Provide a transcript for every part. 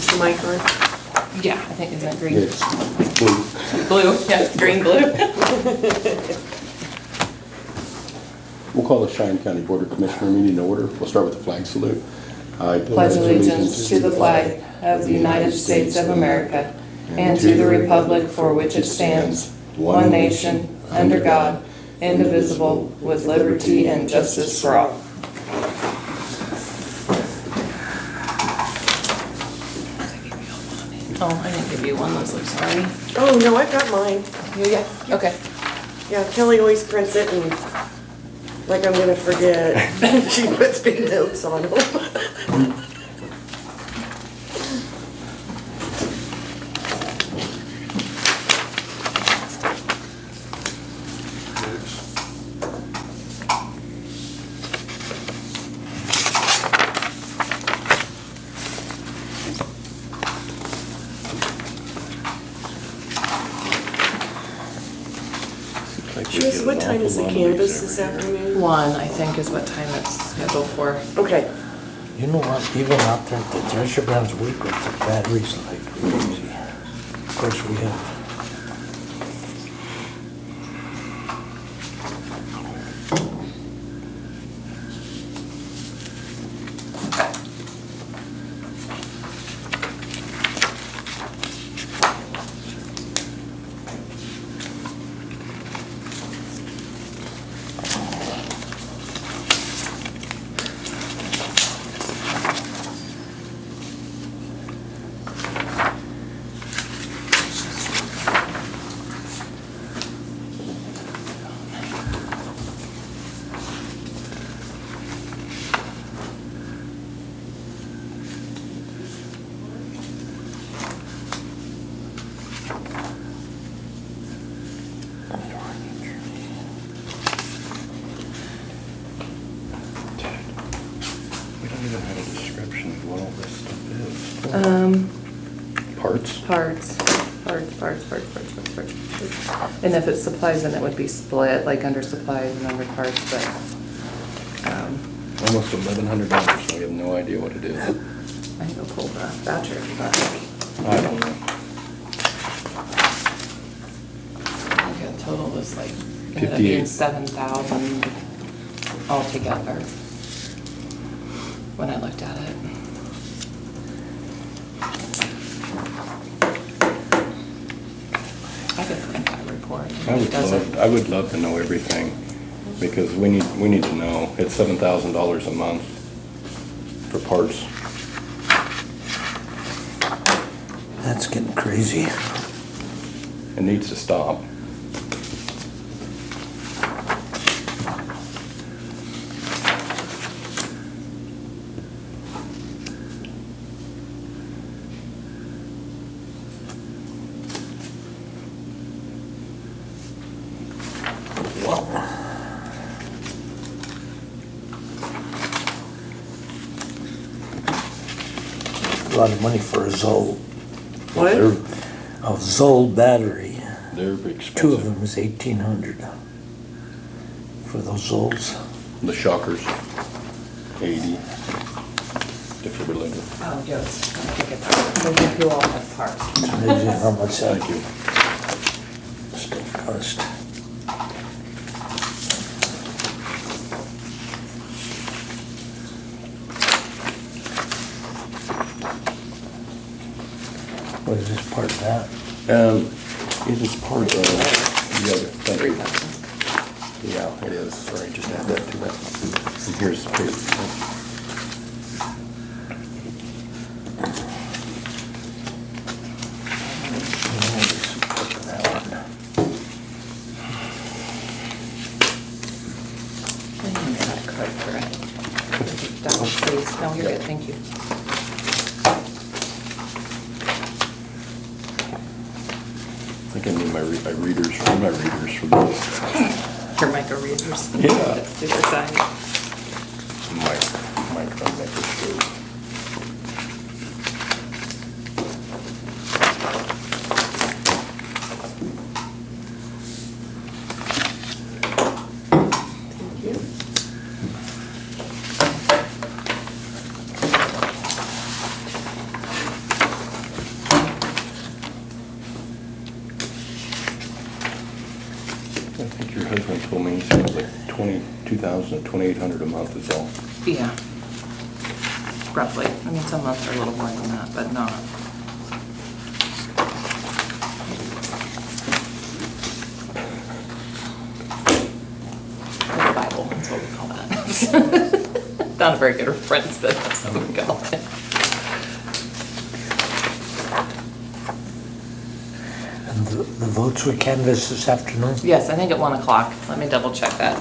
Is the mic on? Yeah, I think isn't that green? It's blue. Blue, yeah, green, blue. We'll call the Cheyenne County Board of Commissioner meeting to order. We'll start with the flag salute. I Pledge allegiance to the flag of the United States of America and to the republic for which it stands, one nation, under God, indivisible, with liberty and justice for all. Oh, I didn't give you one, Leslie, sorry. Oh, no, I've got mine. Yeah, okay. Yeah, Kelly always prints it and like I'm gonna forget. She puts big notes on them. Joyce, what time is the canvas this afternoon? 1, I think, is what time it's scheduled for. Okay. You know what, even out there at the Thresher Grounds week with the batteries like crazy. Of course, we have. We don't even have a description of what all this stuff is. Parts? Parts. And if it's supplies, then it would be split, like under supplies and under parts, but, Almost $1,100, so we have no idea what it is. I can go pull the voucher if you'd like. I don't know. I think the total was like, ended up being 58. 7,000 altogether, when I looked at it. I could print that report. I would love to know everything, because we need to know. It's $7,000 a month for parts. That's getting crazy. It needs to stop. A lot of money for a Zoll. What? A Zoll battery. They're expensive. 2 of them is 1,800 for those Zolls. The shockers, 80. Defibrillator. Oh, yes, I think it's, we'll give you all the parts. It's amazing how much that Thank you. stuff costs. What is this part of that? It is part of the other. Thank you. 3,000. Yeah, it is. Sorry, just add that to that. And here's the paper. I think I got a card for it. That one, please. No, you're good, thank you. I think I need my readers for this. Your micro readers. Yeah. That's super signed. Micro microscope. $2,800 a month is all. Yeah. Roughly. I mean, some months are a little more than that, but not. The Bible, that's what we call that. Not a very good reference, but that's what we call it. And the votes were canvassed this afternoon? Yes, I think at 1 o'clock. Let me double check that.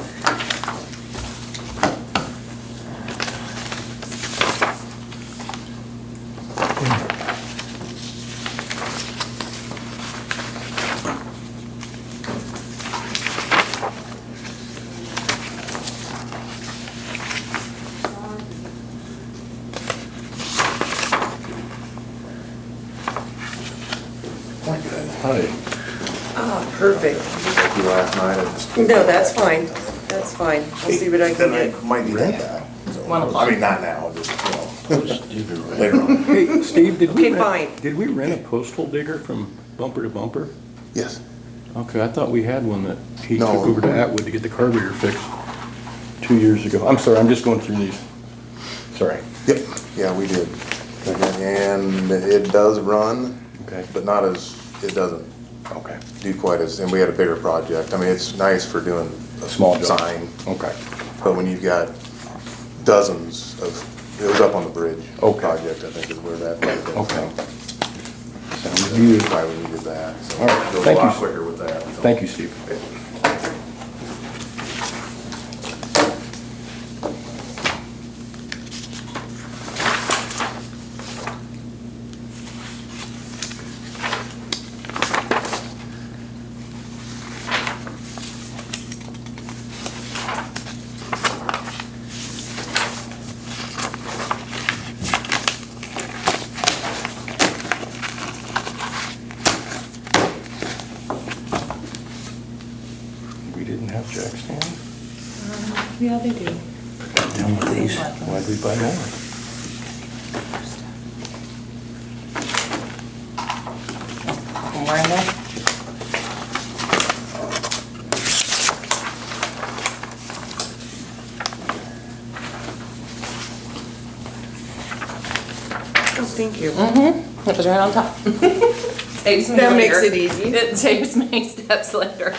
Hi. Ah, perfect. Like you last night, I just. No, that's fine. That's fine. I'll see what I can Then get. I might need that now. So, 1 o'clock. I mean, not now, just, later on. Hey, Steve, did we Okay, fine. Did we rent a postal digger from Bumper to Bumper? Yes. Okay, I thought we had one that he No. took over to Atwood to get the carburetor fixed 2 years ago. I'm sorry, I'm just going through these. Sorry. Yep, yeah, we did. And it does run, Okay. but not as, it doesn't Okay. do quite as, and we had a bigger project. I mean, it's nice for doing a Small small job. sign, Okay. but when you've got dozens of, it was up on the bridge. Okay. Project, I think is where that might have been. Okay. from. Sounds good. Why we needed that, so. All right, It was a thank you. lot quicker with that. so. Thank you, Steve. We didn't have jack stands? Yeah, they do. Done with these? Why'd we buy more? More in there? Oh, thank you. Mm-hmm. It was right on top. Saves me That makes later. it easy. It saves me steps later.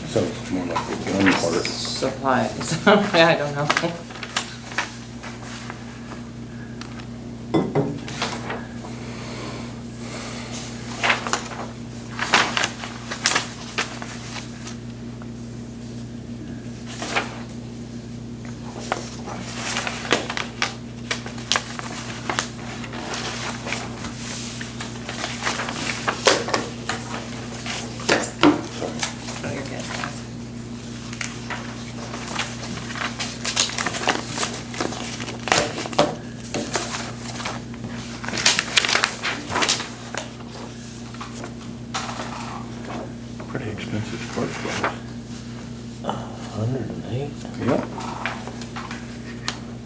So it's more like the gun part. Supplies. Yeah, I don't know. Oh, you're good. Pretty expensive spark plugs. 108? Yep.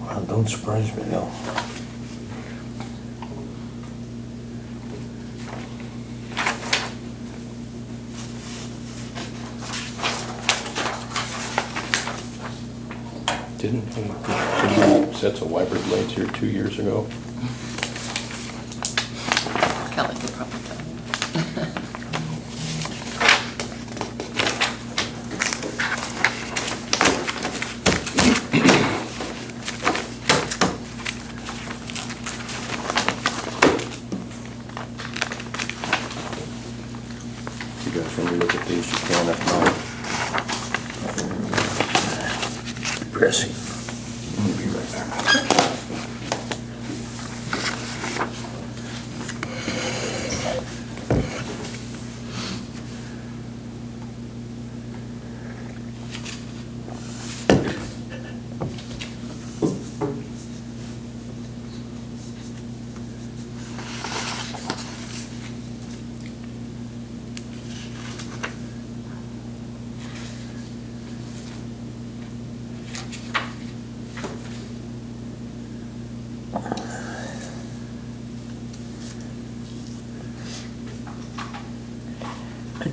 Well, don't surprise me, no. Didn't we put 2 sets of wiper blades here 2 years ago? Kelly could probably tell you. If you guys want to look at these, you can if not. Pressing. We'll be right back.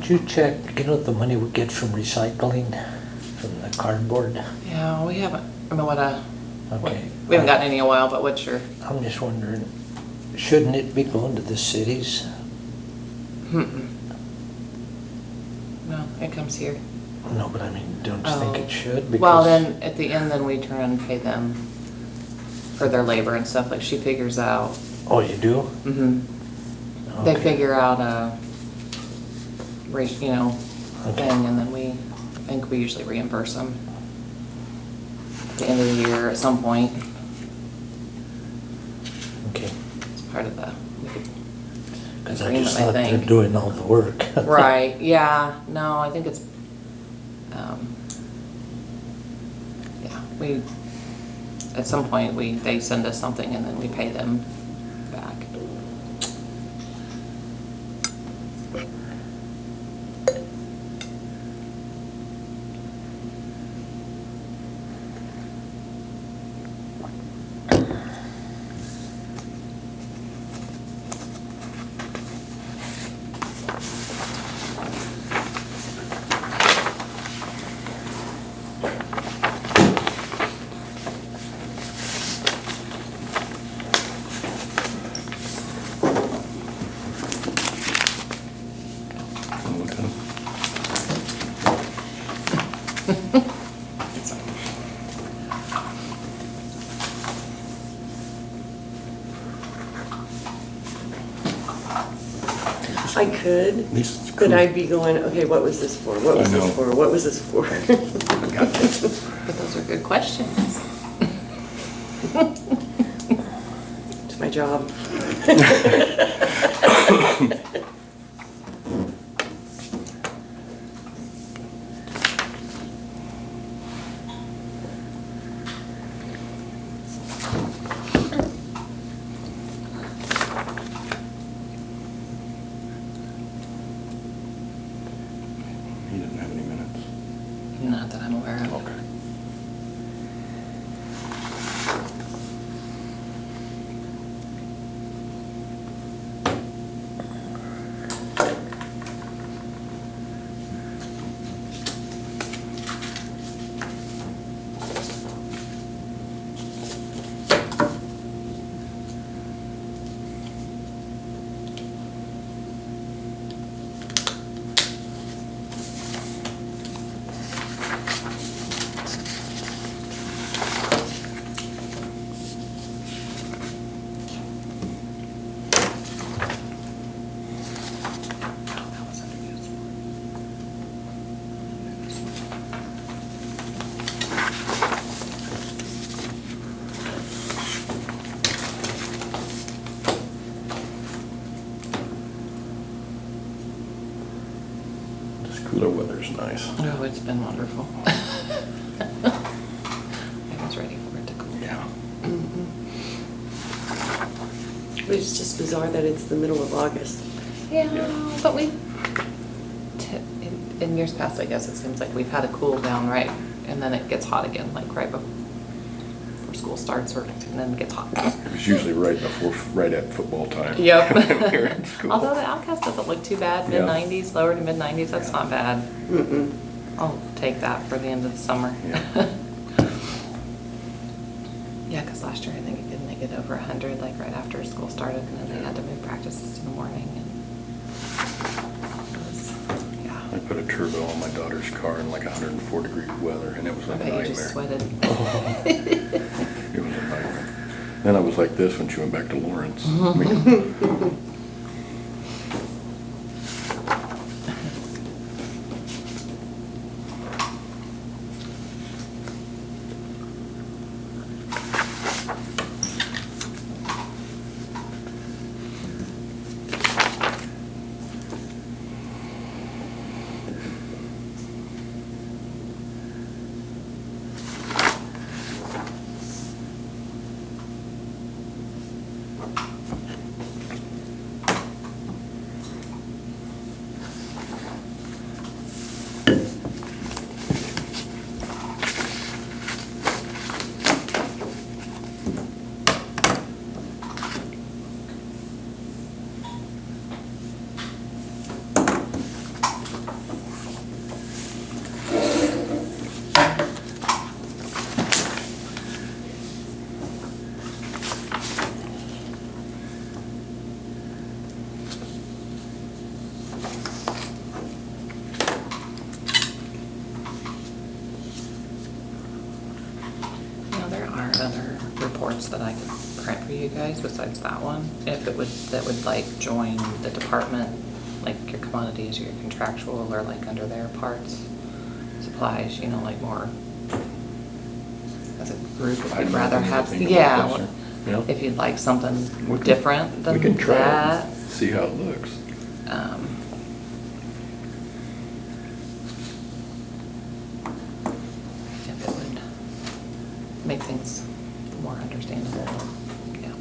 Did you check, the money we get from recycling, from the cardboard? Yeah, we haven't, I mean, Okay. we haven't gotten any in a while, but what's your, I'm just wondering, shouldn't it be going to the cities? no, it comes here. No, but I mean, don't you think Oh. it should? Well, Because- then, at the end, then we turn and pay them for their labor and stuff, like she figures out. Oh, you do? Mm-hmm. They Okay. figure out a rate, Okay. thing, and then I think we usually reimburse them at the end of the year at some point. Okay. It's part of the Because I agreement, just I thought they're think. doing all the work. Right, yeah, no, I think it's, yeah, at some point, they send us something and then we pay them back. I could, At least it's but cool. I'd be going, okay, what was this for? What was I know. this for? What was this for? But those are good questions. It's my job. He didn't have any minutes. Not that I'm aware of. Okay. That was underused. This cooler weather's nice. Oh, it's been wonderful. I was ready for it to cool Yeah. down. It's just bizarre that it's the middle of August. Yeah, Yeah. but in years past, I guess it seems like we've had a cool down, right? And then it gets hot again, like right before school starts, and then it gets hot. It was usually right at football time. Yep. When we were in school. Although the Outcast doesn't look too bad, Yeah. mid-90s, lower to mid-90s, that's Yeah. not bad. Mm-mm. I'll take that for the end of the summer. Yeah. Yeah, because last year I think it did make it over 100, like right after school started, and then they Yeah. had to move practices to the morning, and it was, yeah. I put a turbo on my daughter's car in like 104-degree weather, and it was I a bet you nightmare. just sweated. It was a nightmare. Then I was like this when she went back to Lawrence. reports that I could print for you guys besides that one. If it would, that would like join the department, like your commodities, your contractual, or like under their parts, supplies, you know, like more as a group, if I'd you'd rather rather have, think about yeah. this, yeah. If you'd like something We can- different than We can try that. it, see how it looks. If it would make things more understandable, yeah.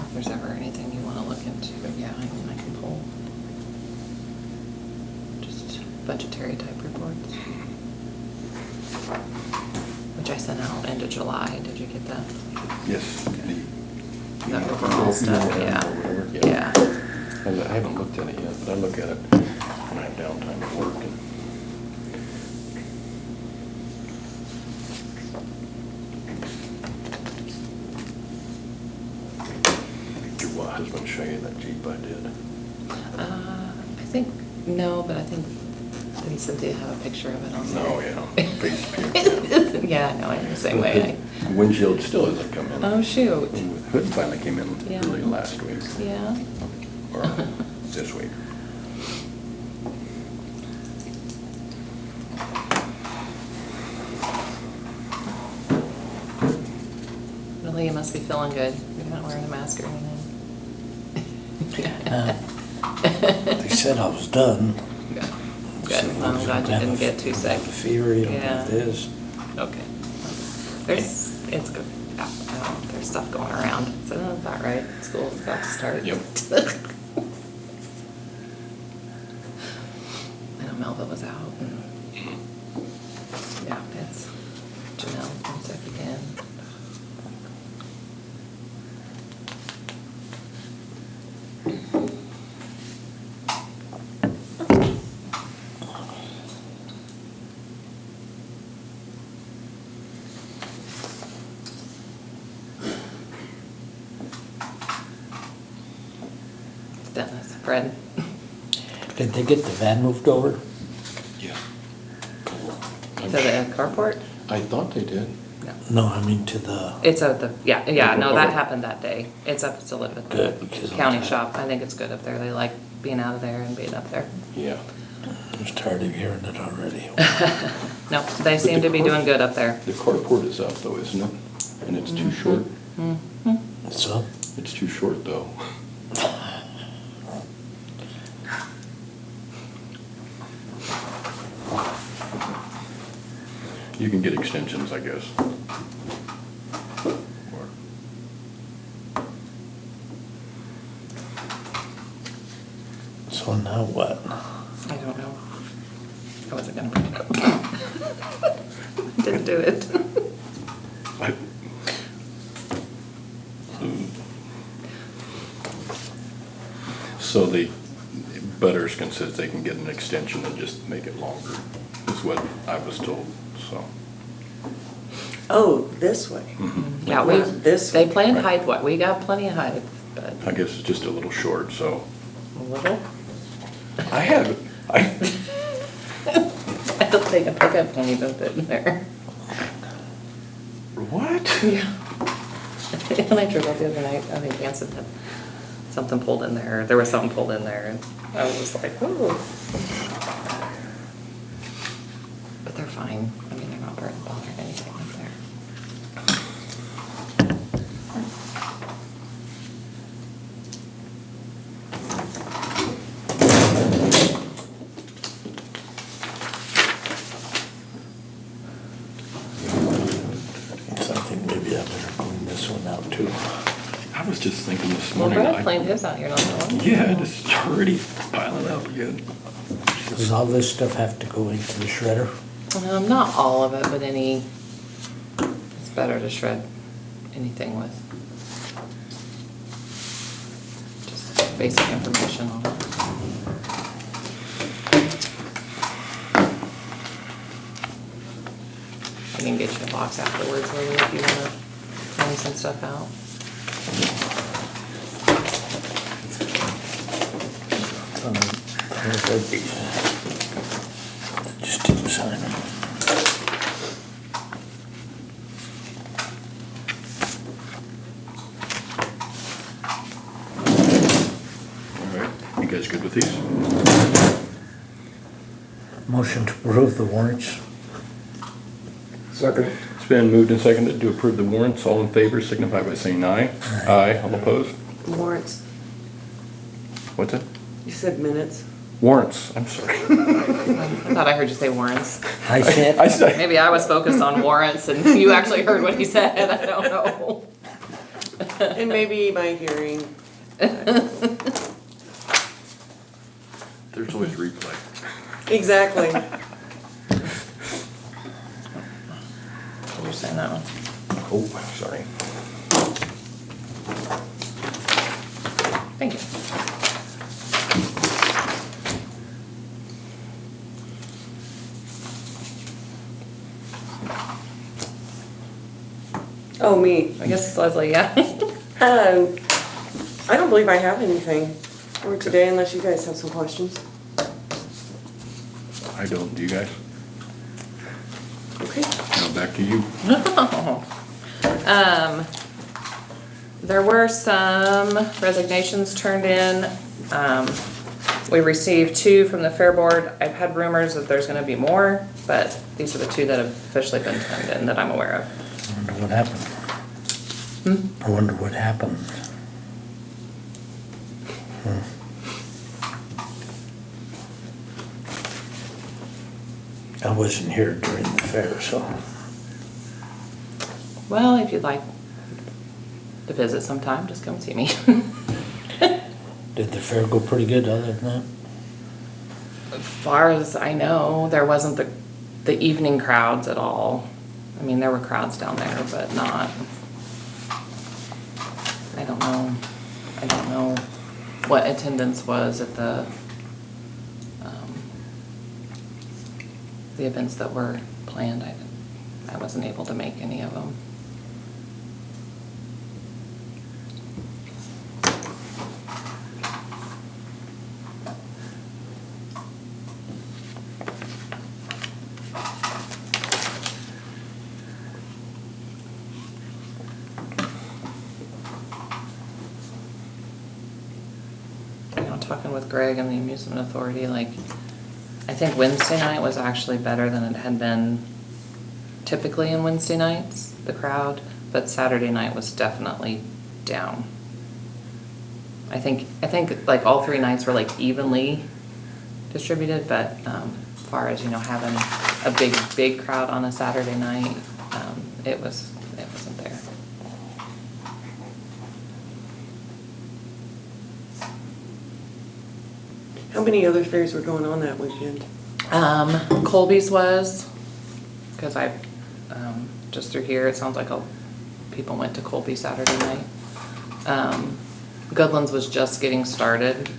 If there's ever anything you wanna look into, yeah, I mean, I can pull just budgetary type reports. Which I sent out end of July, did you get that? Yes. The overall stuff, yeah. Yeah. I haven't looked at it yet, but I look at it when I have downtime at work. And did your husband show you that Jeep I did? I think, no, but I think, didn't Cynthia have a picture of it on there? No, yeah. Facebook. Yeah, no, I'm the same way. The windshield still hasn't come in. Oh, shoot. Hood finally came in Yeah. early last week, Yeah. or this week. Really, you must be feeling good. You're not wearing a mask or anything. They said I was done. Good. Good. I'm glad you didn't get too sick. The fever, you don't Yeah. have this. Okay. It's good. Yeah, there's stuff going around. So that's about right. School's about to start. Yep. I know Melva was out. And yeah, it's Janelle's been sick again. Dennis, Fred. Did they get the van moved over? Yeah. To the carport? I thought they did. No. No, I mean to the, It's at the, yeah, no, that Okay. happened that day. It's up still at the Good, because I'm county tired. shop. I think it's good up there. They like being out of there and being up there. Yeah. I'm just tired of hearing it already. No, they seem to be doing good up there. The carport is up though, isn't it? And it's too short. So, It's too short though. You can get extensions, I guess. Or- so now what? I don't know. I wasn't gonna bring it up. Didn't do it. I- So the butters can say they can get an extension and just make it longer, is what I was told, so. Oh, this way. Yeah, we, Not this they way. planned height, what, we got plenty of height, but I guess it's just a little short, so. a little. I have, I don't think a pickup when you built it in there. what? Yeah. When I drove up the other night, I think Hanson had something pulled in there, there was something pulled in there, and I was like, oh. But they're fine, I mean, they're not bothering anything up there. So I think maybe I better clean this one out too. I was just thinking this Well, morning. Brad cleaned his out, you're not the one. Yeah, it's already piling up again. Does all this stuff have to go into the shredder? Not all of it, but any, it's better to shred anything with. Just basic information on it. I can get you a box afterwards, Lily, if you wanna clean some stuff out. Just didn't sign them. You guys good with these? Motion to approve the warrants. Second. It's been moved and seconded to approve the warrants. All in favor signify by saying aye. Aye. All opposed? Warrants. What's that? You said minutes. Warrants, I'm sorry. I thought I heard you say warrants. I said, I said, Maybe I was focused on warrants and you actually heard what he said, I don't know. And maybe my hearing. there's always replay. Exactly. You're saying that one. Oh, sorry. Thank you. Oh, me. I guess it's Leslie, yeah. I don't believe I have anything for today unless you guys have some questions. I don't, do you guys? Okay. Now back to you. There were some resignations turned in. We received 2 from the Fair Board. I've had rumors that there's gonna be more, but these are the 2 that have officially been turned in that I'm aware of. I wonder what happened. I wonder what happened. I wasn't here during the fair, so. Well, if you'd like to visit sometime, just come see me. Did the fair go pretty good other than that? As far as I know, there wasn't the evening crowds at all. I mean, there were crowds down there, but not. I don't know what attendance was at the events that were planned. I wasn't able to make any of them. Talking with Greg and the Amusement Authority, like, I think Wednesday night was actually better than it had been typically in Wednesday nights, the crowd, but Saturday night was definitely down. I think like all 3 nights were like evenly distributed, but as far as, having a big crowd on a Saturday night, it wasn't there. How many other fairs were going on that weekend? Colby's was, because I, just through here, it sounds like people went to Colby Saturday night. Goodlands was just getting started,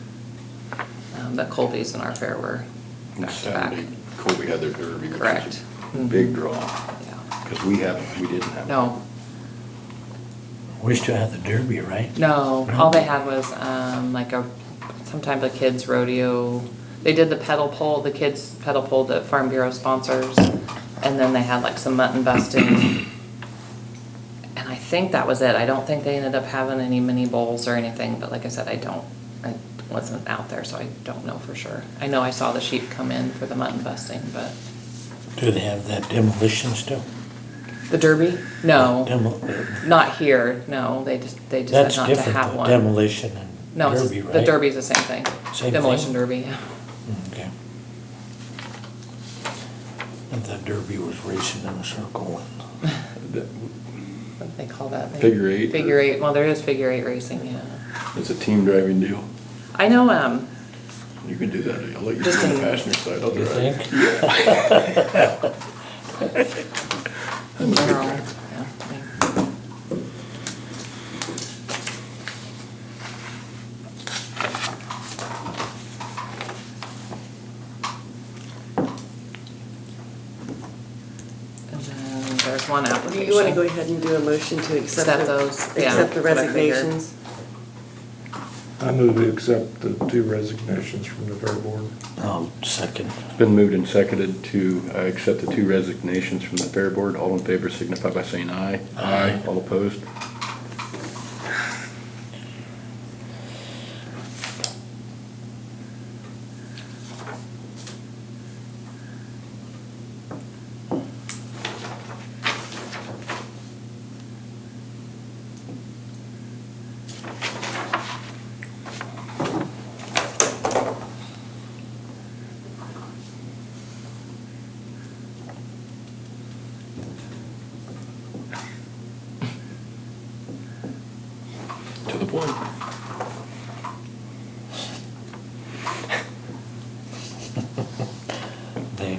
but Colby's and our fair were back to back. Saturday, Colby had their derby. which was Correct. a Big draw, Yeah. because we didn't have. No, We still have the derby, right? no, all they had was, sometimes a kids rodeo. They did the pedal pole, the kids pedal pole that Farm Bureau sponsors, and then they had like some mutton busting. And I think that was it. I don't think they ended up having any mini bowls or anything, but like I said, I wasn't out there, so I don't know for sure. I know I saw the sheep come in for the mutton busting, but. Do they have that demolition still? The derby? No, Demo- not here, no, they just That's had not to different, have though, one. demolition and No, it's- derby, right? the derby's the same thing. Same Demolition thing? derby, yeah. Okay. And the derby was racing in a circle and. What do they call that? Figure eight. Figure 8, well, there is figure 8 racing, yeah. It's a team driving deal. I know, You can do that. I'll let you Just do the in- passenger side. I'll You drive. think? in general, yeah. And then there's one Do application. you want to go ahead and do a motion to Accept those, yeah, accept the that's what I figured. resignations? I move we accept the 2 resignations from the Fair Board. I'll second. It's been moved and seconded to accept the 2 resignations from the Fair Board. All in favor signify by saying aye. Aye. All opposed?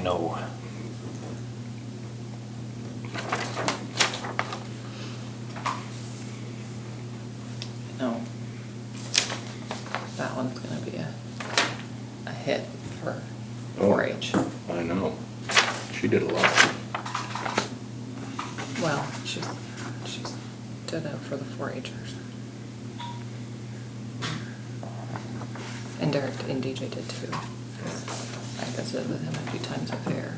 no. No. That one's gonna be a hit for Oh. 4-H. I know. She did a lot. Well, she did it for the 4-Hers. And Derek and DJ did too. I visited with him a few times at fair.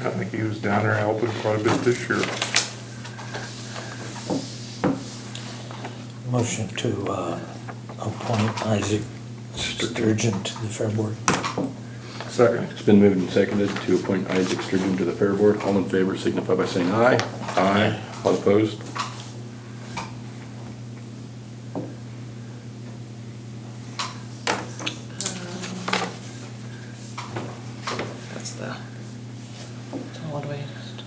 I think he was down there helping quite a bit this year. Motion to appoint Isaac Sturgeon to the Fair Board. Second. It's been moved and seconded to appoint Isaac Sturgeon to the Fair Board. All in favor signify by saying aye. Aye. All opposed? That's the solid waste.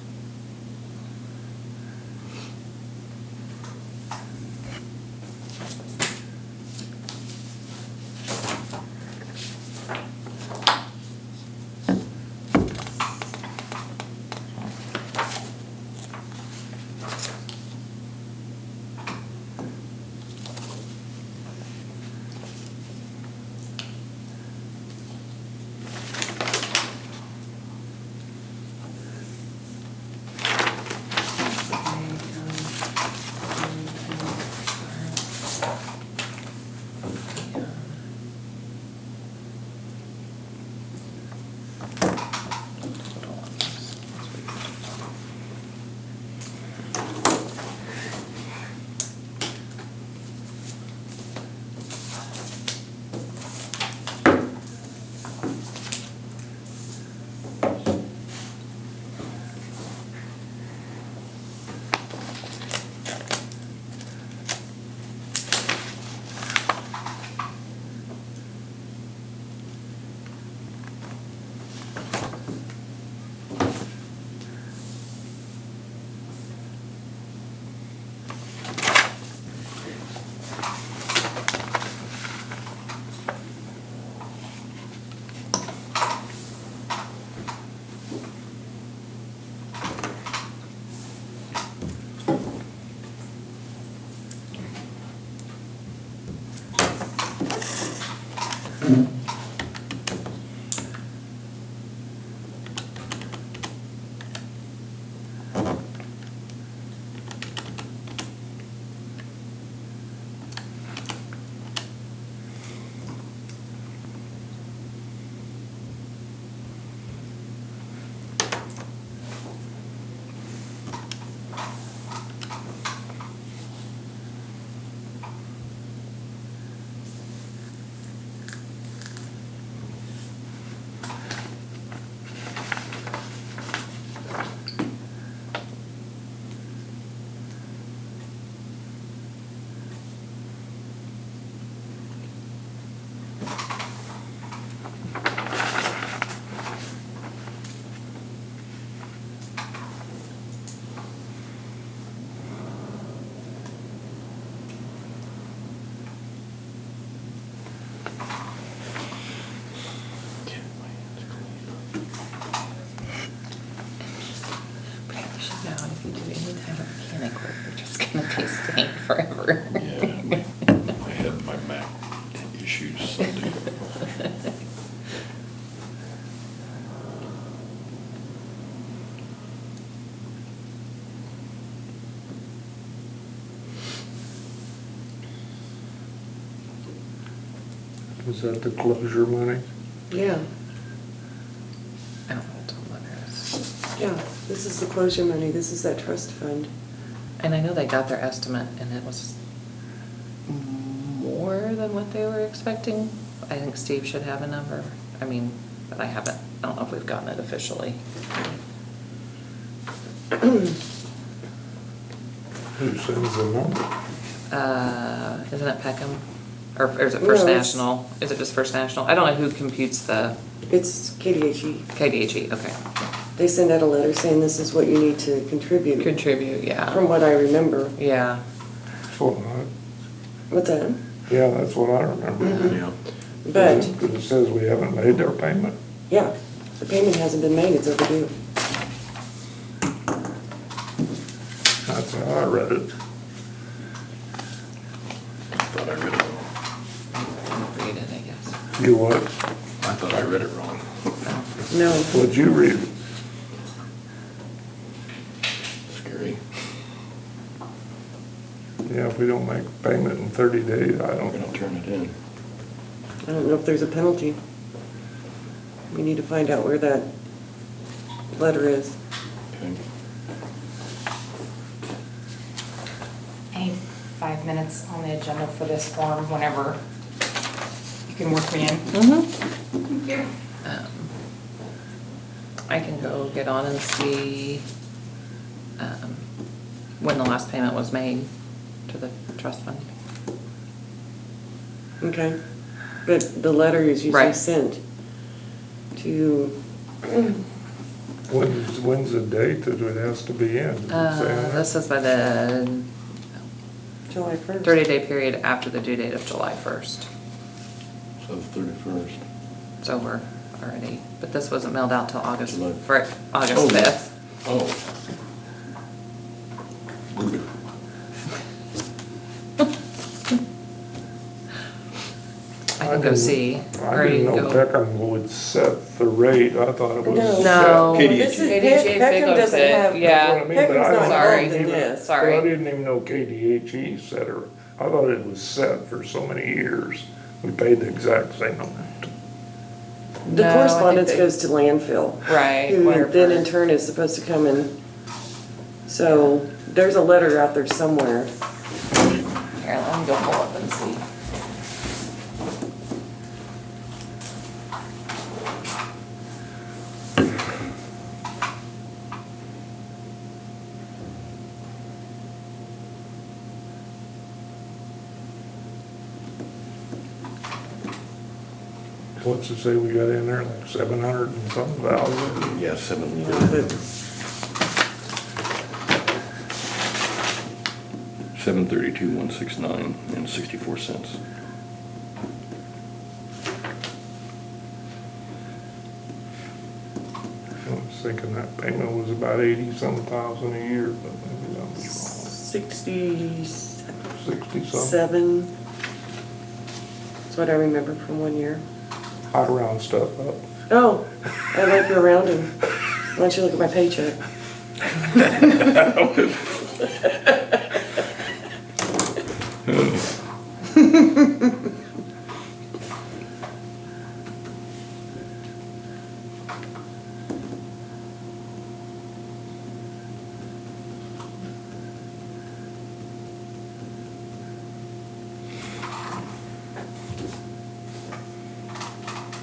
Now, if you do any kind of mechanic work, you're just gonna be staying forever. Yeah, I had my Mac issues Sunday. Was that the closure money? Yeah, I don't know what the letter is. yeah, this is the closure money, this is that trust fund. And I know they got their estimate and it was more than what they were expecting. I think Steve should have a number. I mean, but I haven't, I don't know if we've gotten it officially. Who sends the number? Isn't it Peckham? Or is it First No, National? Is it just First National? I don't know who computes the It's KDHE. KDHE, okay. They send out a letter saying this is what you need to contribute, Contribute, yeah. from what I remember. Yeah, That's what What's that? yeah, that's what I remember. Yeah. But, Because it says we haven't made their payment. yeah, the payment hasn't been made, it's overdue. That's how I read it. Thought I read it wrong. read it, I guess. You what? I thought I read it wrong. No, What'd you read? Scary. Yeah, if we don't make payment in 30 days, I I'm don't gonna know. turn it in. I don't know if there's a penalty. We need to find out where that letter is. Okay. I need 5 minutes on the agenda for this form whenever you can work me in. I can go get on and see when the last payment was made to the trust fund. Okay, but the letter is usually Right. sent to, When's the date that it has to be in? Does it say on that? This is by the July 1st. 30-day period after the due date of July 1st. So the 31st. It's over already, but this wasn't mailed out till August, July. for August Oh. 5th. Oh. Boo. I can go see. I or you didn't can know go- Peckham would set the rate. I thought it was No. set. No. This is, KDHE Peckham fixed doesn't it, have. yeah. That's what I mean, but Peckham's I not Sorry. involved in this. Sorry. But I didn't even know KDHE set her. I thought it was set for so many years. We paid the exact same amount. The No, I correspondence think they- goes to landfill. Right, Who whatever. then in turn is supposed to come in. So there's a letter out there somewhere. Here, let me go pull up and see. What's it say we got in there, like 700 and some thousand? Yeah, 7. But 732,169 and 64 cents. I was thinking that payment was about 80-some thousand a year, but maybe I was 67. wrong. 60-some. That's what I remember from one year. I round stuff up. Oh, I like your rounding. Why don't you look at my paycheck?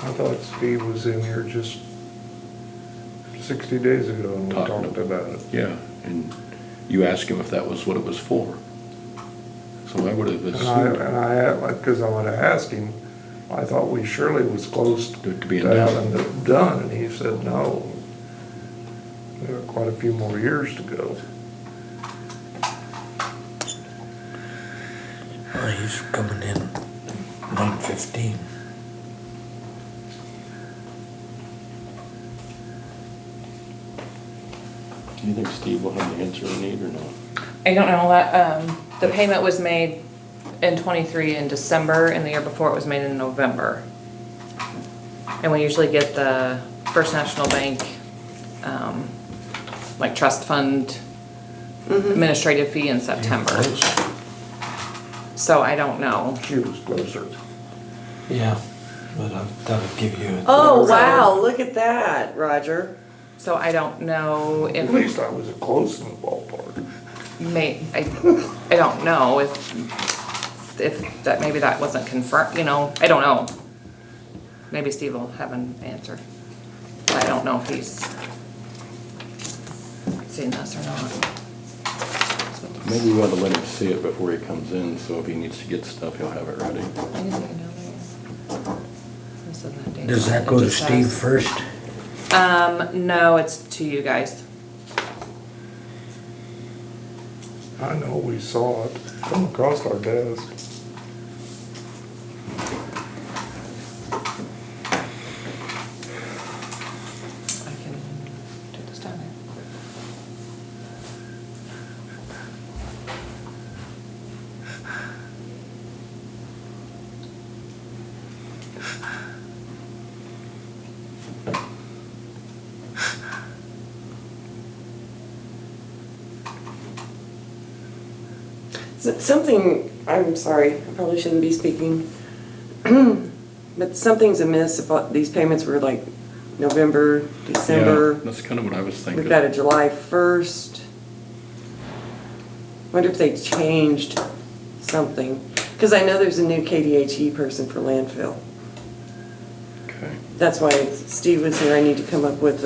I thought Steve was in here just 60 days ago and we Talking talked about it. Yeah, and you asked him if that was what it was for. So I would have And assumed like, cause I would have asked him, I thought we surely was close to to be having done. it done, and he said, no. There are quite a few more years to go. He's coming in 9:15. Do you think Steve will have the answer we need or not? I don't know, that, the payment was made in 23 in December, and the year before it was made in November. And we usually get the First National Bank, like trust fund administrative fee in September. So I don't know. She was closer. Yeah, but that'll give you. Oh, wow, look at that, Roger. So I don't know At if, least I was close in the ballpark. I don't know if if that, maybe that wasn't confirmed, you know, I don't know. Maybe Steve will have an answer. I don't know if he's seen this or not. Maybe we ought to let him see it before he comes in, so if he needs to get stuff, he'll have it ready. Does that go to Steve first? No, it's to you guys. I know we saw it come across our desk. I can take this down there. Something, I'm sorry, I probably shouldn't be speaking. But something's amiss if these payments were like November, Yeah, December. that's kind of what I was thinking. We've got a July 1st. Wonder if they changed something. Because I know there's a new KDHE person for landfill. Okay. That's why Steve was here. I need to come up with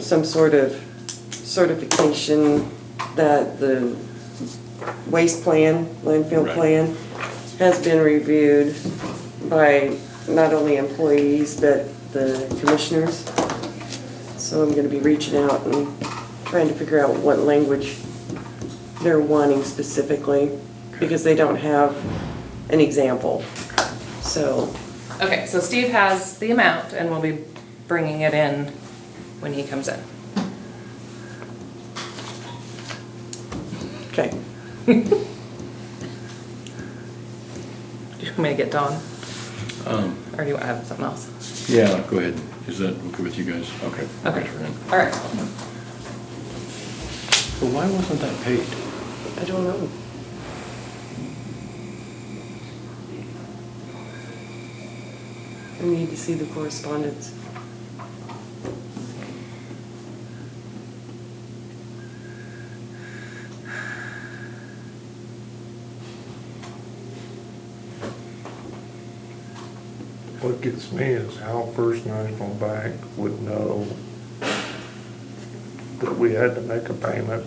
some sort of certification that the waste plan, landfill Right. plan, has been reviewed by not only employees, but the commissioners. So I'm gonna be reaching out and trying to figure out what language they're wanting specifically, because they don't have an example. So, Okay, so Steve has the amount and we'll be bringing it in when he comes in. okay. Do you want me to get Dawn? Or do you want to have something else? Yeah, go ahead. Is that okay with you guys? Okay. Okay. Get her in. All right. So why wasn't that paid? I don't know. I need to see the correspondence. What gets me is how First National Bank would know that we had to make a payment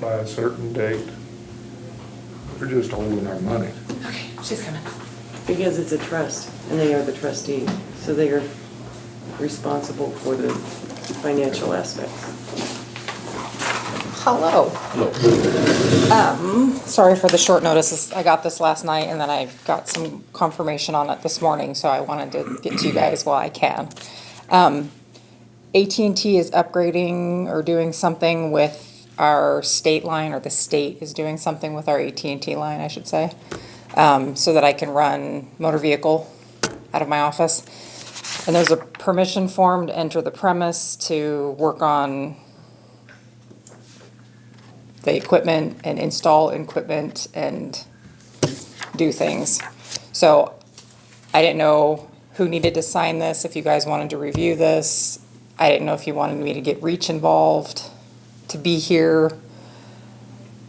by a certain date. They're just holding our money. Okay, she's coming. Because it's a trust, and they are the trustee, so they are responsible for the financial aspects. Hello. Sorry for the short notice. I got this last night and then I got some confirmation on it this morning, so I wanted to get to you guys while I can. AT&T is upgrading or doing something with our state line, or the state is doing something with our AT&T line, I should say, so that I can run motor vehicle out of my office. And there's a permission form to enter the premise to work on the equipment and install equipment and do things. So I didn't know who needed to sign this, if you guys wanted to review this. I didn't know if you wanted me to get Reach involved, to be here.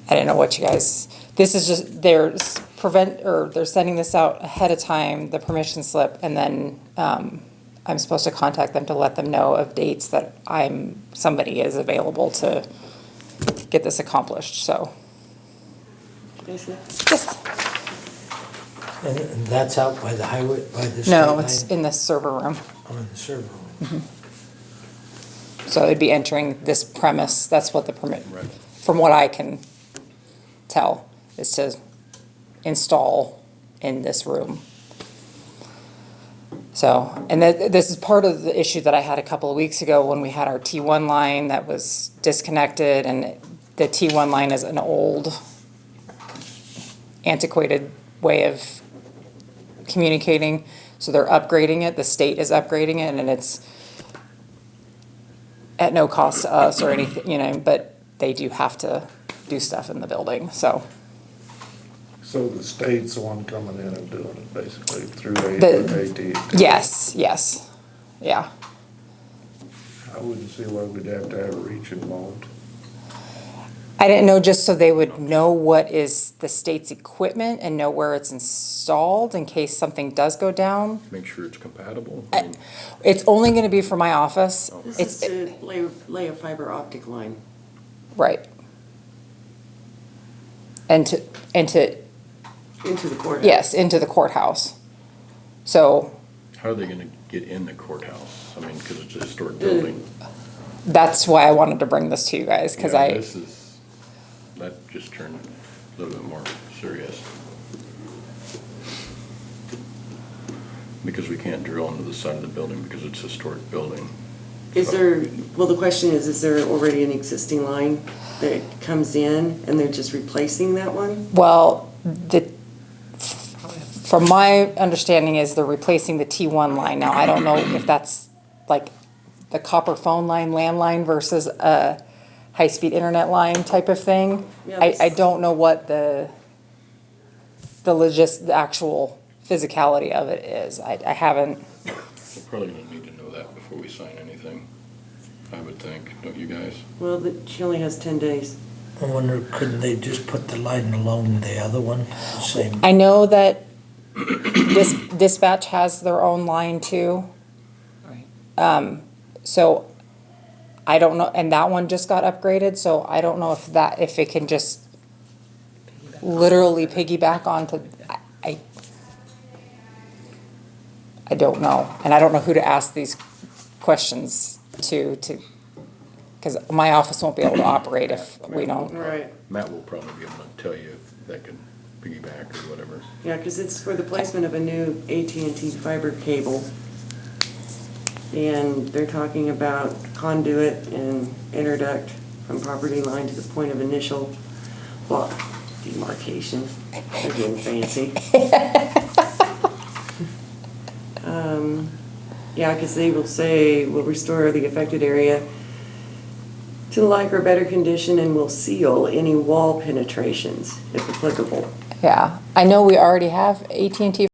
I didn't know what you guys, this is just, they're sending this out ahead of time, the permission slip, and then I'm supposed to contact them to let them know of dates that somebody is available to get this accomplished, so. Yes. Yes. And that's out by the highway, by the state No, line? it's in the server room. Oh, in the server room. So it'd be entering this premise, that's what the permit, Right. from what I can tell, is to install in this room. So, and this is part of the issue that I had a couple of weeks ago when we had our T1 line that was disconnected, and the T1 line is an old, antiquated way of communicating, so they're upgrading it, the state is upgrading it, and it's at no cost to us or anything, you know, but they do have to do stuff in the building, so. So the state's the one coming in and doing it basically through The- AT&T. Yes, yeah. I wouldn't see why we'd have to have Reach involved. I didn't know, just so they would know what is the state's equipment and know where it's installed in case something does go down. Make sure it's compatible. It's only gonna be for my office. This It's, is to lay a fiber optic line. right. And to, Into the courthouse. yes, into the courthouse. So How are they gonna get in the courthouse? I mean, because it's a historic building. that's why I wanted to bring this to you guys, cause Yeah, I, that just turned a little bit more serious. Because we can't drill into the side of the building because it's a historic building. Is there, well, the question is there already an existing line that comes in and they're just replacing that one? well, from my understanding is they're replacing the T1 line. Now, I don't know if that's like the copper phone line, landline versus a high-speed internet line type of thing. Yeah, I that's- don't know what the actual physicality of it is. I haven't, We're probably gonna need to know that before we sign anything, I would think, don't you guys? Well, she only has 10 days. I wonder, couldn't they just put the line along the other one, the same? I know that dispatch has their own line too. So I don't know, and that one just got upgraded, so I don't know if it can just literally piggyback onto, I don't know, and I don't know who to ask these questions to, because my office won't be able to operate if we don't. Right. Matt will probably be able to tell you if that can piggyback or whatever. Yeah, because it's for the placement of a new AT&T fiber cable. And they're talking about conduit and interduct from property line to the point of initial, well, demarcation. They're getting fancy. Yeah, because they will say, we'll restore the affected area to like or better condition and will seal any wall penetrations if applicable. Yeah, I know we already have AT&T